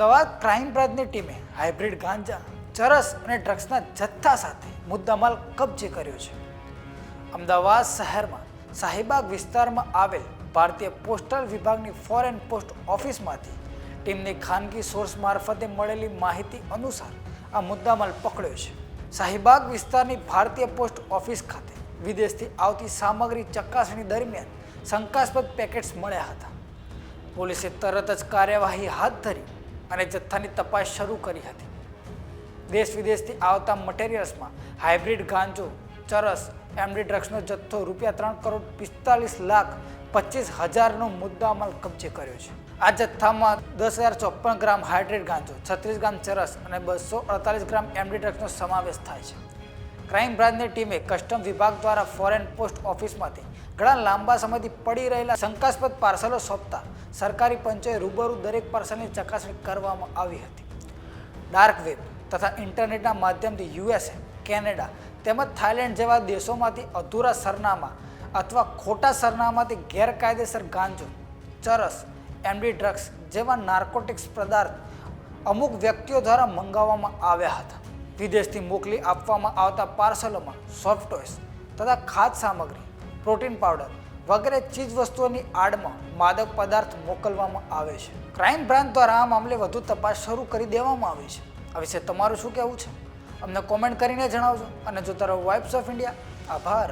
Ahmedabad crime બ્રાન્ચની ટીમે hybrid ગાંજા, ચરસ અને ડ્રગ્સના જથ્થા સાથે મુદ્દામાલ કબજે કર્યો છે. અમદાવાદ શહેરમાં શાહીબાગ વિસ્તારમાં આવેલ ભારતીય પોસ્ટલ વિભાગની ફોરેન પોસ્ટ ઓફિસમાંથી ટીમની ખાનગી સોર્સ મારફતે મળેલી માહિતી અનુસાર આ મુદ્દામાલ પકડ્યો છે. શાહીબાગ વિસ્તારની ભારતીય પોસ્ટ ઓફિસ ખાતે વિદેશથી આવતી સામગ્રી ચકાસણી દરમિયાન શંકાસ્પદ પેકેટ્સ મળ્યા હતા. પોલીસે તરત જ કાર્યવાહી હાથ ધરી અને જથ્થાની તપાસ શરૂ કરી હતી. દેશ વિદેશથી આવતા મટીરિયલ્સમાં હાઇબ્રિડ ગાંજો, ચરસ, એમડી ડ્રગ્સનો જથ્થો ₹3,25,25,000નો મુદ્દામાલ કબજે કર્યો છે. આ જથ્થામાં 10,054 ગ્રામ હાઇબ્રિડ ગાંજો, 36 ગ્રામ ચરસ અને 248 ગ્રામ એમડી ડ્રગ્સનો સમાવેશ થાય છે. ક્રાઇમ બ્રાન્ચની ટીમે કસ્ટમ વિભાગ દ્વારા ફોરેન પોસ્ટ ઓફિસમાંથી ઘણા લાંબા સમયથી પડી રહેલા શંકાસ્પદ પાર્સલો સોંપતા સરકારી પંચોએ રૂબરૂ દરેક પાર્સલની ચકાસણી કરવામાં આવી હતી. ડાર્ક વેબ તથા ઇન્ટરનેટના માધ્યમથી યુએસએ, કેનેડા તેમજ થાઇલેન્ડ જેવા દેશોમાંથી અધૂરા સરનામા અથવા ખોટા સરનામાથી ગેરકાયદેસર ગાંજો, ચરસ, એમડી ડ્રગ્સ જેવા નાર્કોટિક્સ પદાર્થ અમુક વ્યક્તિઓ દ્વારા મંગાવવામાં આવ્યા હતા. વિદેશથી મોકલી આપવામાં આવતા પાર્સલોમાં સોફ્ટ ટોયસ તથા ખાદ્ય સામગ્રી, પ્રોટીન પાવડર વગેરે ચીજ વસ્તુઓની આડમાં માદક પદાર્થ મોકલવામાં આવે છે. ક્રાઇમ બ્રાન્ચ દ્વારા આ મામલે વધુ તપાસ શરૂ કરી દેવામાં આવી છે. આ વિશે તમારું શું કહેવું છે? અમને કોમેન્ટ કરીને જણાવજો અને જોતા રહો વાઇબ્સ ઓફ ઇન્ડિયા. આભાર.